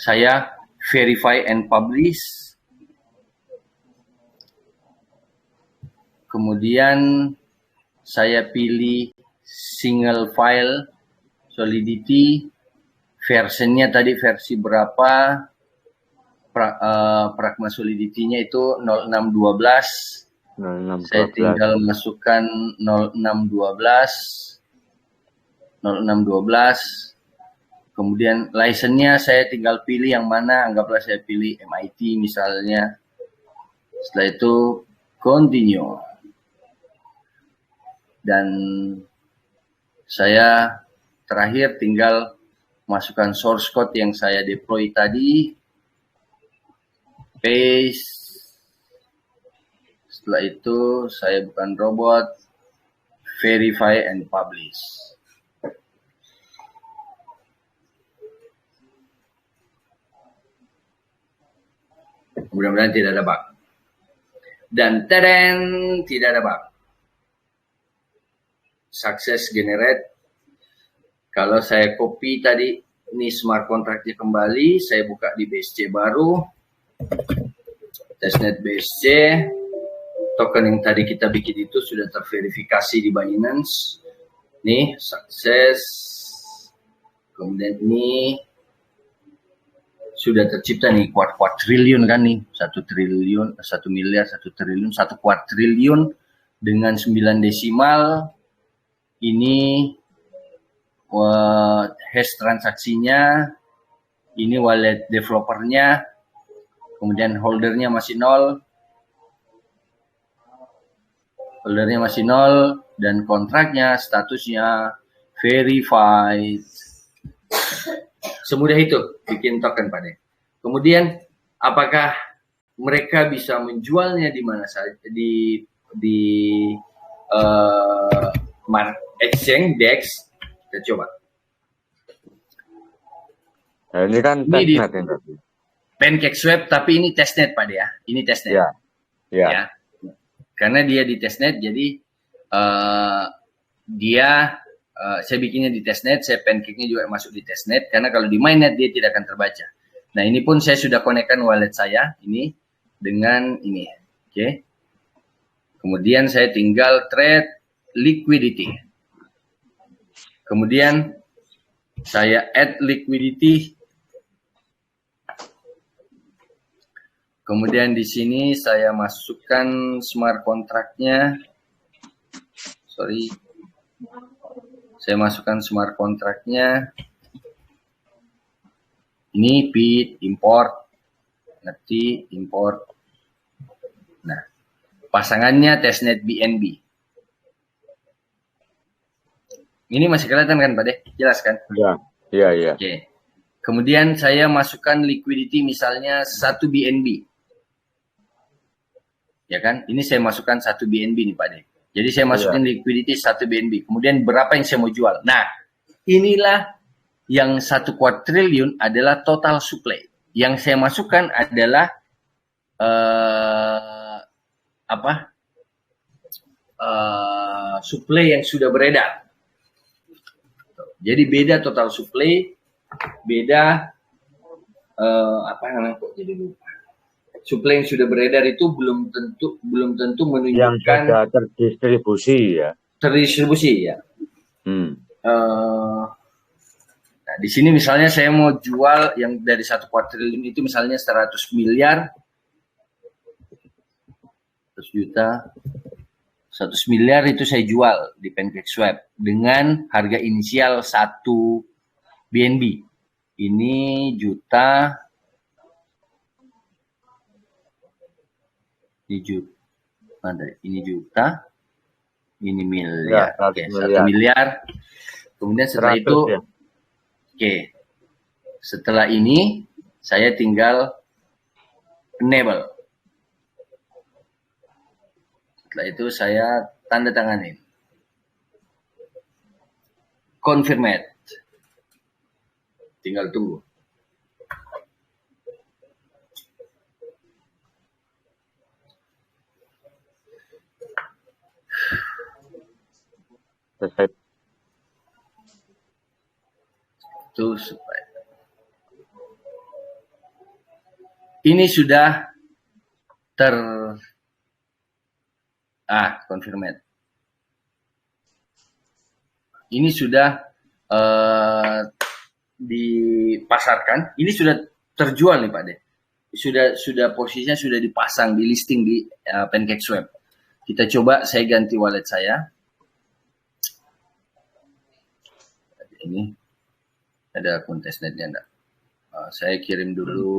saya verify and publish. Kemudian saya pilih single file Solidity, versionnya tadi versi berapa, Pragma Solidity-nya itu 0612. 0612. Saya tinggal masukkan 0612. Kemudian license-nya saya tinggal pilih yang mana, anggaplah saya pilih MIT misalnya. Setelah itu continue. Dan saya terakhir tinggal masukkan source code yang saya deploy tadi, paste. Setelah itu saya bukan robot, verify and publish. Mudah-mudahan tidak ada bug. Dan teren, tidak ada bug. Success generate. Kalau saya copy tadi, ini smart contract-nya kembali, saya buka di BSC baru, testnet BSC, token yang tadi kita bikin itu sudah terverifikasi di Binance, nih sukses, kemudian ini sudah tercipta nih kuadriliun kan nih, 1 triliun, 1 miliar, 1 triliun, 1 kuadriliun dengan 9 desimal, ini hash transaksinya, ini wallet developernya, kemudian holdernya masih 0, dan kontraknya statusnya verified. Semudah itu bikin token Pak De. Kemudian apakah mereka bisa menjualnya di mana saja, di exchange DEX? Kita coba. Nah, ini kan testnet ini. PancakeSwap, tapi ini testnet Pak De ya. Ini testnet. Ya. Ya. Karena dia di testnet, jadi saya bikinnya di testnet, saya pancake-nya juga masuk di testnet, karena kalau di mainnet dia tidak akan terbaca. Nah, ini pun saya sudah konekkan wallet saya ini dengan ini. Oke. Kemudian saya tinggal trade liquidity. Kemudian saya add liquidity. Kemudian di sini saya masukkan smart contract-nya. Saya masukkan smart contract-nya. Ini PID, import, ngerti, import. Nah, pasangannya testnet BNB. Ini masih kelihatan kan Pak De? Jelas kan? Iya. Oke. Kemudian saya masukkan liquidity misalnya 1 BNB. Ya kan? Ini saya masukkan 1 BNB nih Pak De. Jadi saya masukin liquidity 1 BNB. Kemudian berapa yang saya mau jual? Nah, inilah yang 1 kuadriliun adalah total supply. Yang saya masukkan adalah supply yang sudah beredar. Jadi beda total supply, beda apa namanya kok jadi lupa. suplai yang sudah beredar itu belum tentu Yang menunjukkan sudah terdistribusi ya. terdistribusi ya. Hmm. Nah, di sini misalnya saya mau jual yang dari 1 kuadriliun itu misalnya 100 miliar, 100 juta, 100 miliar itu saya jual di PancakeSwap dengan harga inisial 1 BNB. Ini juta, ini juta, ini miliar. Ya, Oke, 1 miliar. Kemudian setelah 100 itu, ya. oke, setelah ini saya tinggal enable. Setelah itu saya tanda tanganin. Confirmate. Tinggal tunggu. Selesai. Itu supaya ini sudah confirmate. Ini sudah dipasarkan. Ini sudah terjual nih Pak De. Sudah posisinya sudah dipasang di listing di PancakeSwap. Kita coba, saya ganti wallet saya. Ini ada akun testnetnya enggak? Saya kirim dulu.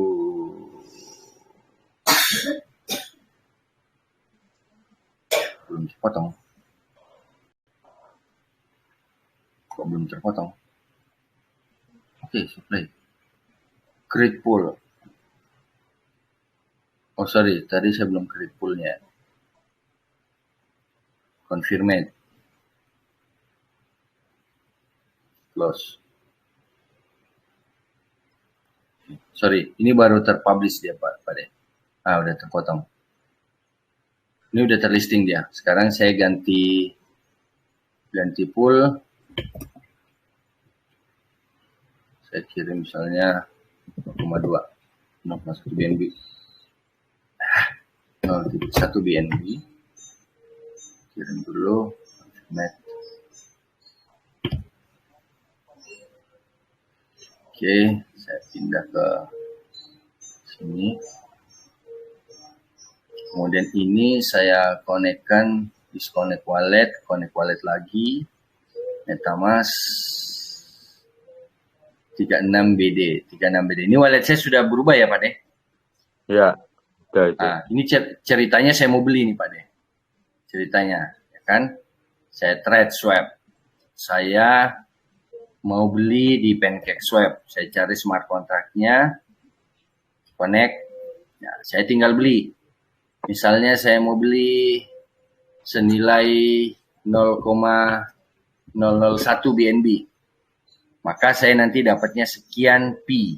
Belum terpotong. Kok belum terpotong? Oke, supply. Create pool. Oh sorry, tadi saya belum create poolnya. Confirmate. Close. Sorry, ini baru terpublish dia Pak De. Udah terpotong. Ini udah terlisting dia. Sekarang saya ganti pool. Saya kirim misalnya 0,2, 0,1 BNB. 0,1 BNB. Kirim dulu. Confirmate. Oke, saya pindah ke sini. Kemudian ini saya konekkan, disconnect wallet, connect wallet lagi. MetaMask 36BD. Ini wallet saya sudah berubah ya Pak De? Ya, udah itu. Ini ceritanya saya mau beli nih Pak De. Ceritanya, ya kan? Saya trade swap. Saya mau beli di PancakeSwap. Saya cari smart contract-nya, connect. Nah, saya tinggal beli. Misalnya saya mau beli senilai 0,001 BNB. Maka saya nanti dapatnya sekian P.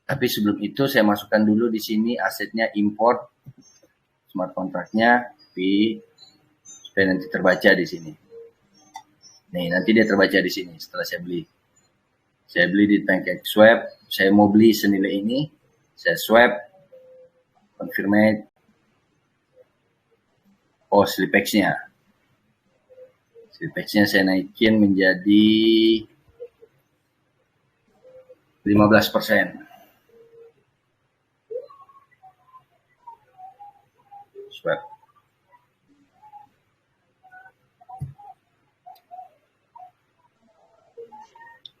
Tapi sebelum itu saya masukkan dulu di sini asetnya import smart contract-nya P supaya nanti terbaca di sini. Nih, nanti dia terbaca di sini setelah saya beli. Saya beli di PancakeSwap, saya mau beli senilai ini, saya swap, confirmate. Oh, Slipex-nya. Slipex-nya saya naikin menjadi 15%. Swap.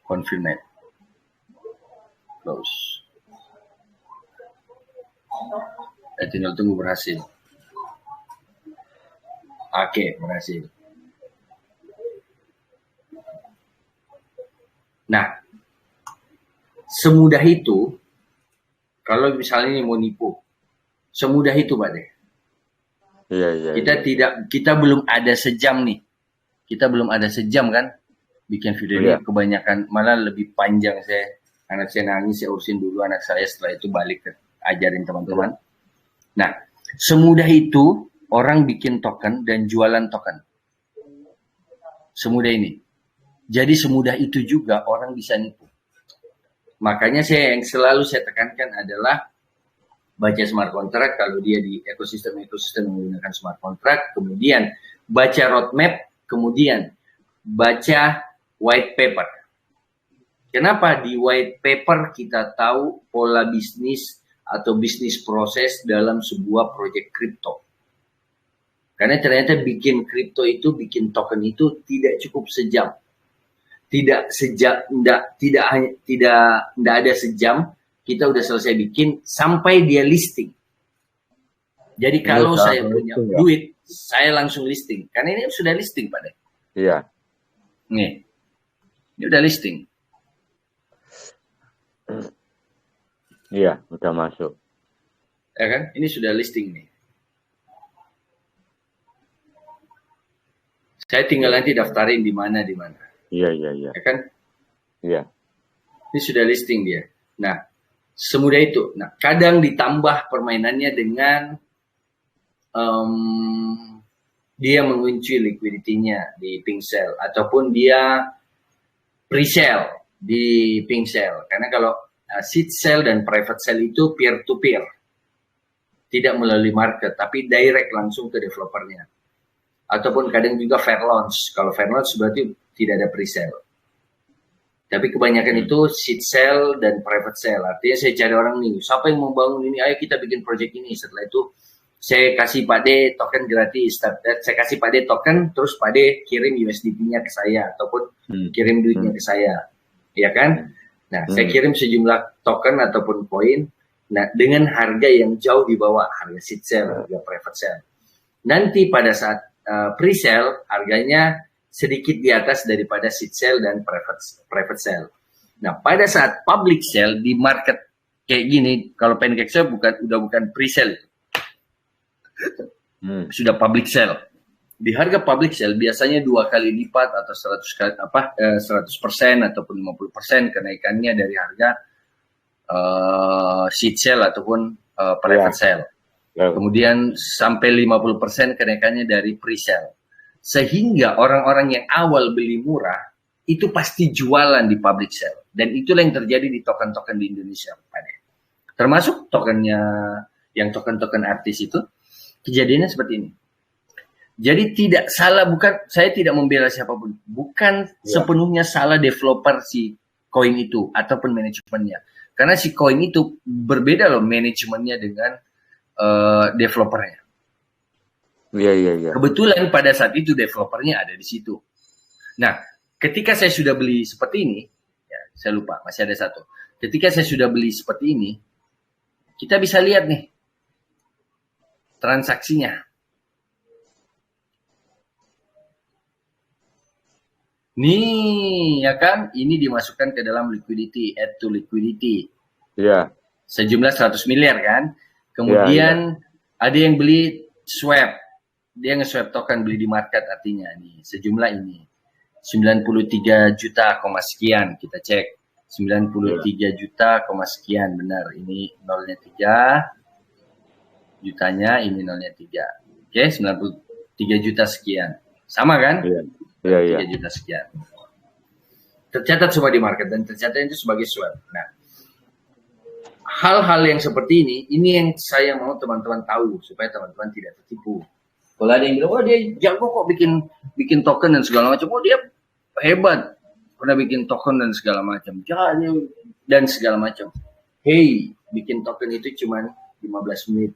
Confirmate. Close. Tinggal tunggu berhasil. Oke, berhasil. Nah, semudah itu, kalau misalnya ini mau nipu, semudah itu Pak De. Iya. Kita belum ada sejam nih. Kita belum ada sejam kan bikin video ini, kebanyakan malah lebih panjang. Anak saya nangis, saya urusin dulu anak saya, setelah itu balik ke ajarin teman-teman. Nah, semudah itu orang bikin token dan jualan token. Semudah ini. Jadi semudah itu juga orang bisa nipu. Makanya yang selalu saya tekankan adalah baca smart contract kalau dia di ekosistem menggunakan smart contract, kemudian baca roadmap, kemudian baca white paper. Kenapa di white paper kita tahu pola bisnis atau bisnis proses dalam sebuah proyek kripto? Karena ternyata bikin kripto itu, bikin token itu tidak cukup sejam. Tidak ada sejam, kita udah selesai bikin sampai dia listing. Jadi kalau saya punya duit, saya langsung listing. Karena ini sudah listing, Pak De. Iya. Nih, ini udah listing. Iya, udah masuk. Ya kan? Ini sudah listing nih. Saya tinggal nanti daftarin di mana. Iya. Ya kan? Iya. Ini sudah listing dia. Nah, semudah itu. Nah, kadang ditambah permainannya dengan dia mengunci liquidity-nya di Pincell ataupun dia pre-sale di Pincell. Karena kalau seed sale dan private sale itu peer-to-peer. Tidak melalui market, tapi direct langsung ke developernya. Ataupun kadang juga fair launch. Kalau fair launch berarti tidak ada pre-sale. Tapi kebanyakan itu seed sale dan private sale. Artinya saya cari orang nih, siapa yang mau bangun ini, ayo kita bikin project ini. Setelah itu saya kasih Pak D token gratis. Saya kasih Pak D token, terus Pak D kirim USDT-nya ke saya. Ataupun kirim duitnya ke saya. Ya kan? Nah, saya kirim sejumlah token ataupun poin. Nah, dengan harga yang jauh di bawah harga seed sale, harga private sale. Nanti pada saat pre-sale harganya sedikit di atas daripada seed sale dan private sale. Nah, pada saat public sale di market kayak gini, kalau PancakeSwap udah bukan pre-sale, sudah public sale. Di harga public sale biasanya 2 kali lipat atau 100% ataupun 50% kenaikannya dari harga seed sale ataupun private sale. Kemudian sampai 50% kenaikannya dari pre-sale. Sehingga orang-orang yang awal beli murah itu pasti jualan di public sale. Dan itulah yang terjadi di token-token di Indonesia. Termasuk tokennya, yang token-token artis itu, kejadiannya seperti ini. Jadi tidak salah, saya tidak membela siapapun. Bukan sepenuhnya salah developer si koin itu ataupun manajemennya. Karena si koin itu berbeda loh manajemennya dengan developernya. Iya. Kebetulan pada saat itu developernya ada di situ. Nah, ketika saya sudah beli seperti ini, ya, saya lupa, masih ada satu. Ketika saya sudah beli seperti ini, kita bisa lihat nih transaksinya. Nih, ya kan? Ini dimasukkan ke dalam liquidity, add to liquidity. Iya. Sejumlah 100 miliar kan? Kemudian ada yang beli swap. Dia nge-swap token beli di market artinya nih. Sejumlah ini. 93 juta, sekian. Kita cek. 93 juta, sekian. Benar. Ini nolnya 3. Jutanya, ini nolnya 3. Oke, 93 juta sekian. Sama kan? Iya. 3 juta sekian. Tercatat semua di market dan tercatat itu sebagai swap. Nah, hal-hal yang seperti ini yang saya mau teman-teman tahu supaya teman-teman tidak tertipu. Kalau ada yang bilang, oh dia jago kok bikin token dan segala macam, oh dia hebat pernah bikin token dan segala macam, dan segala macam. Hey, bikin token itu cuma 15 menit,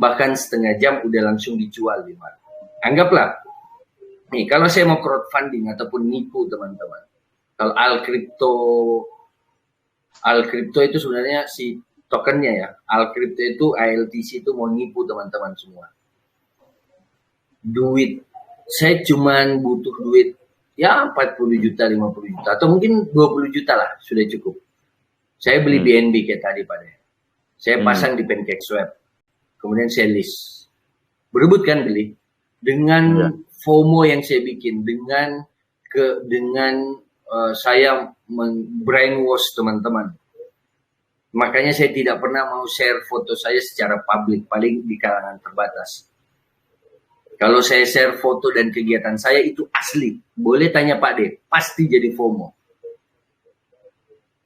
bahkan setengah jam udah langsung dijual di market. Anggaplah, nih kalau saya mau crowdfunding ataupun nipu teman-teman, kalau Alcrypto itu sebenarnya si tokennya ya. Alcrypto itu ALTC itu mau nipu teman-teman semua. Duit. Saya cuman butuh duit ya 40 juta, 50 juta. Atau mungkin 20 juta lah sudah cukup. Saya beli BNB kayak tadi Pak De. Saya pasang di PancakeSwap. Kemudian saya list. Berebut kan beli. Dengan FOMO yang saya bikin. Dengan saya brainwash teman-teman. Makanya saya tidak pernah mau share foto saya secara publik, paling di kalangan terbatas. Kalau saya share foto dan kegiatan saya itu asli. Boleh tanya Pak D, pasti jadi FOMO.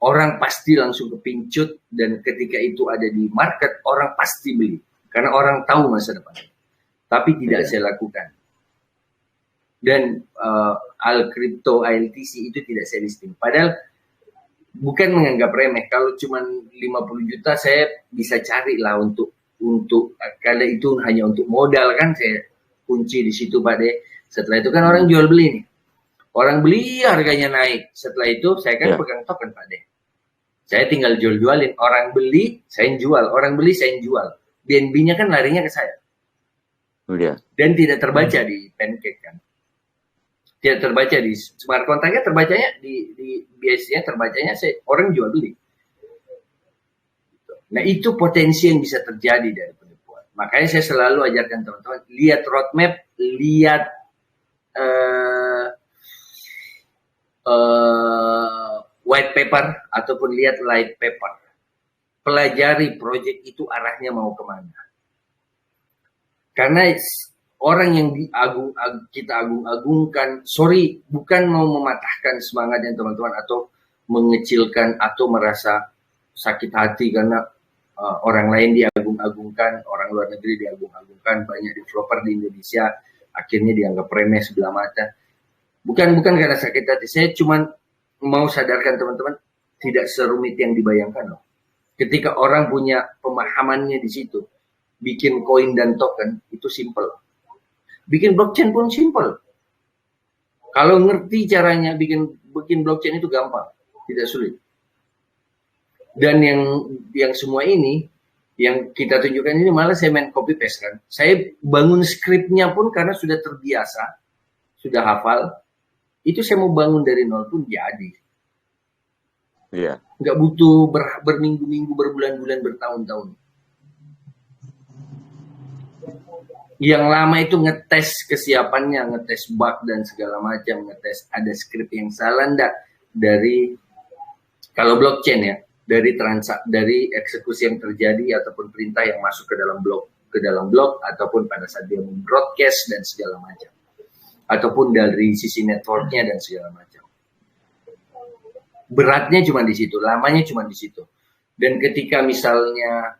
orang pasti langsung kepincut, dan ketika itu ada di market, orang pasti beli. Karena orang tahu masa depan. Tapi tidak saya lakukan. Dan Crypto ALTC itu tidak saya listing. Padahal bukan menganggap remeh. Kalau cuma 50 juta saya bisa cari lah untuk kalau itu hanya untuk modal kan, saya kunci di situ Pak De. Setelah itu kan orang jual beli nih. Orang beli harganya naik. Setelah itu saya kan pegang token Pak De. Saya tinggal jual-jualin. Orang beli, saya jual. Orang beli, saya jual. BNB-nya kan larinya ke saya. Dan tidak terbaca di Pancake kan. Tidak terbaca di smart contract-nya, terbacanya di biasanya terbacanya orang jual beli. Nah, itu potensi yang bisa terjadi dari penipuan. Makanya saya selalu ajarkan teman-teman, lihat roadmap, lihat white paper ataupun lihat light paper. Pelajari proyek itu arahnya mau kemana. Karena orang yang kita agung-agungkan, sorry, bukan mau mematahkan semangatnya teman-teman atau mengecilkan atau merasa sakit hati karena orang lain diagung-agungkan, orang luar negeri diagung-agungkan, banyak developer di Indonesia akhirnya dianggap remeh sebelah mata. Bukan karena sakit hati, saya cuma mau sadarkan teman-teman, tidak serumit yang dibayangkan loh. Ketika orang punya pemahamannya di situ, bikin koin dan token itu simple. Bikin blockchain pun simple. Kalau ngerti caranya bikin blockchain itu gampang, tidak sulit. Dan yang semua ini yang kita tunjukkan ini malah saya main copy paste kan. Saya bangun skripnya pun karena sudah terbiasa, sudah hafal. Itu saya mau bangun dari nol pun jadi. Iya. Nggak butuh berminggu-minggu, berbulan-bulan, bertahun-tahun. Yang lama itu ngetes kesiapannya, ngetes bug dan segala macam, ngetes ada skrip yang salah enggak dari kalau blockchain ya, dari eksekusi yang terjadi ataupun perintah yang masuk ke dalam blok ataupun pada saat dia broadcast dan segala macam. Ataupun dari sisi networknya dan segala macam. Beratnya cuma di situ, lamanya cuma di situ. Dan ketika misalnya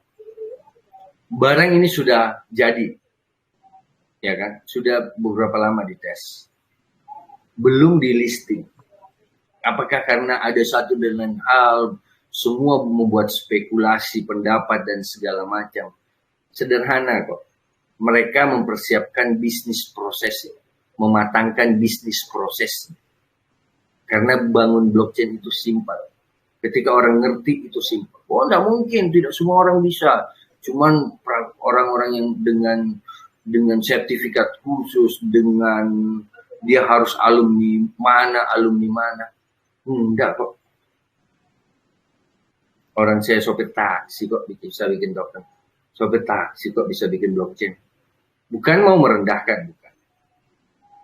barang ini sudah jadi, ya kan, sudah beberapa lama dites, belum di listing. Apakah karena ada satu dan lain hal, semua membuat spekulasi, pendapat dan segala macam. Sederhana kok. Mereka mempersiapkan bisnis proses, mematangkan bisnis proses. Karena bangun blockchain itu simpel. Ketika orang ngerti itu simpel. Oh, enggak mungkin, tidak semua orang bisa. Cuman orang-orang yang dengan sertifikat khusus, dengan dia harus alumni mana. Enggak kok. Orang saya sopir taksi kok bisa bikin token. Sopir taksi kok bisa bikin blockchain. Bukan mau merendahkan, bukan.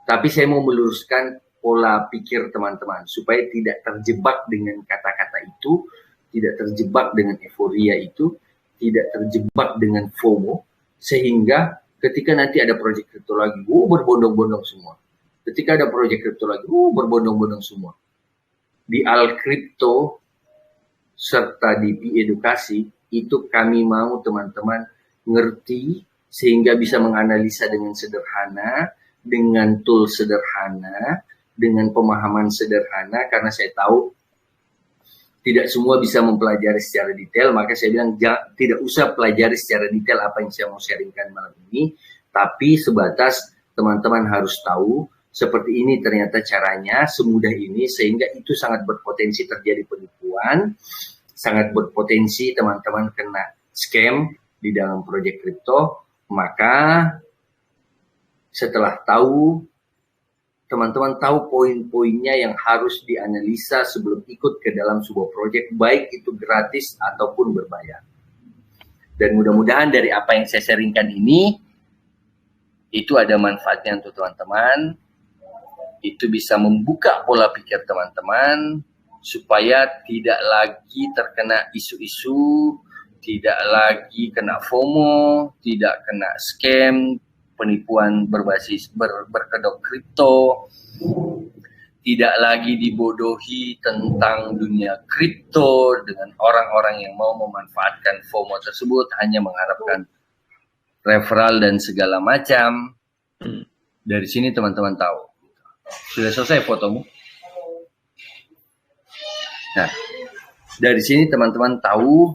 Tapi saya mau meluruskan pola pikir teman-teman supaya tidak terjebak dengan kata-kata itu, tidak terjebak dengan euforia itu, tidak terjebak dengan FOMO, sehingga ketika nanti ada proyek kripto lagi, berbondong-bondong semua. Ketika ada proyek kripto lagi, berbondong-bondong semua. Di Alkripto serta di edukasi itu kami mau teman-teman ngerti sehingga bisa menganalisa dengan sederhana, dengan tool sederhana, dengan pemahaman sederhana, karena saya tahu tidak semua bisa mempelajari secara detail, maka saya bilang tidak usah pelajari secara detail apa yang saya mau sharingkan malam ini, tapi sebatas teman-teman harus tahu seperti ini ternyata caranya, semudah ini, sehingga itu sangat berpotensi terjadi penipuan, sangat berpotensi teman-teman kena scam di dalam proyek kripto. Maka setelah tahu, teman-teman tahu poin-poinnya yang harus dianalisa sebelum ikut ke dalam sebuah proyek, baik itu gratis ataupun berbayar. Dan mudah-mudahan dari apa yang saya sharingkan ini, itu ada manfaatnya untuk teman-teman, itu bisa membuka pola pikir teman-teman, supaya tidak lagi terkena isu-isu, tidak lagi kena FOMO, tidak kena scam, penipuan berbasis berkedok kripto, tidak lagi dibodohi tentang dunia kripto dengan orang-orang yang mau memanfaatkan FOMO tersebut hanya mengharapkan referral dan segala macam. Dari sini teman-teman tahu. Sudah selesai fotomu? Nah, dari sini teman-teman tahu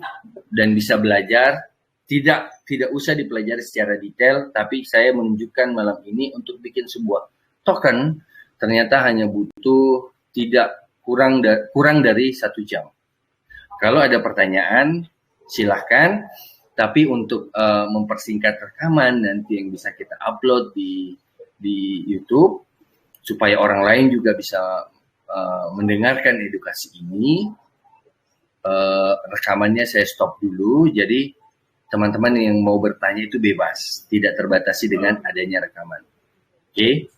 dan bisa belajar. Tidak usah dipelajari secara detail, tapi saya menunjukkan malam ini untuk bikin sebuah token ternyata hanya butuh tidak kurang dari 1 jam. Kalau ada pertanyaan, silahkan. Tapi untuk mempersingkat rekaman nanti yang bisa kita upload di YouTube supaya orang lain juga bisa mendengarkan edukasi ini, rekamannya saya stop dulu. Jadi teman-teman yang mau bertanya itu bebas, tidak terbatasi dengan adanya rekaman. Oke?